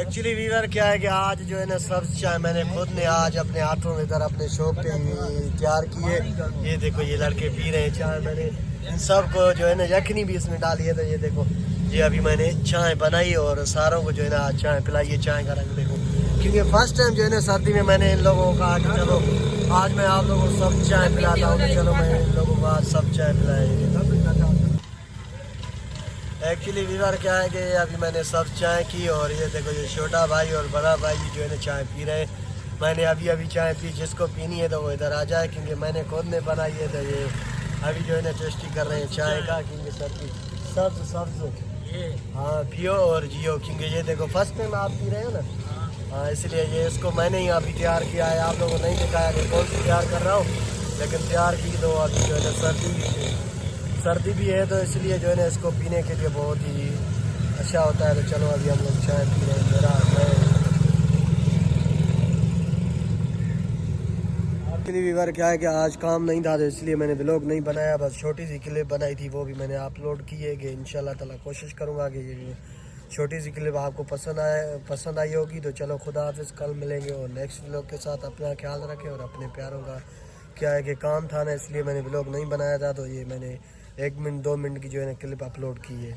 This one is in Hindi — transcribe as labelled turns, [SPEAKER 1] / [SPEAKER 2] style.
[SPEAKER 1] एक्चुअली वीवर क्या है कि आज जो है ना सब्ज चाय मैंने खुद ने आज अपने हाथों में इधर अपने शॉप पे तैयार किए। ये देखो ये लड़के पी रहे हैं चाय। मैंने इन सब को जो है ना यखनी भी इसमें डाली है। तो ये देखो ये अभी मैंने चाय बनाई और सारों को जो है ना आज चाय पिलाई। ये चाय का रंग देखो, क्योंकि फर्स्ट टाइम जो है ना सर्दी में मैंने इन लोगों को कहा कि चलो आज मैं आप लोगों को सब चाय पिलाता हूँ। तो चलो मैं इन लोगों को आज सब चाय पिलाएंगे। एक्चुअली वीवर क्या है कि अभी मैंने सब चाय की और ये देखो ये छोटा भाई और बड़ा भाई जो है ना चाय पी रहे हैं। मैंने अभी अभी चाय पी। जिसको पीनी है तो वो इधर आ जाए, क्योंकि मैंने खुद ने बनाई है। तो ये अभी जो है ना टेस्टी कर रहे हैं चाय का, क्योंकि सर्दी सब्ज हाँ पियो और जियो। क्योंकि ये देखो फर्स्ट टाइम आप पी रहे हो ना, हाँ इसलिए ये इसको मैंने ही अभी तैयार किया है। आप लोगों को नहीं दिखाया कि कौन सी तैयार कर रहा हूँ, लेकिन तैयार की तो अभी जो है ना सर्दी भी है, तो इसलिए जो है ना इसको पीने के लिए बहुत ही अच्छा होता है। तो चलो अभी हम लोग चाय पी रहे हैं। एक्चुअली वीवर क्या है कि आज काम नहीं था, तो इसलिए मैंने व्लॉग नहीं बनाया। बस छोटी सी क्लिप बनाई थी, वो भी मैंने अपलोड की है। कि इंशाल्लाह ताला कोशिश करूँगा कि ये छोटी सी क्लिप आपको पसंद आई होगी। तो चलो खुदा हाफिज़, कल मिलेंगे और नेक्स्ट व्लॉग के साथ। अपना ख्याल रखें और अपने प्यारों का क्या है कि काम था ना, इसलिए मैंने व्लॉग नहीं बनाया था। तो ये मैंने 1 मिनट 2 मिनट की जो है ना क्लिप अपलोड की है।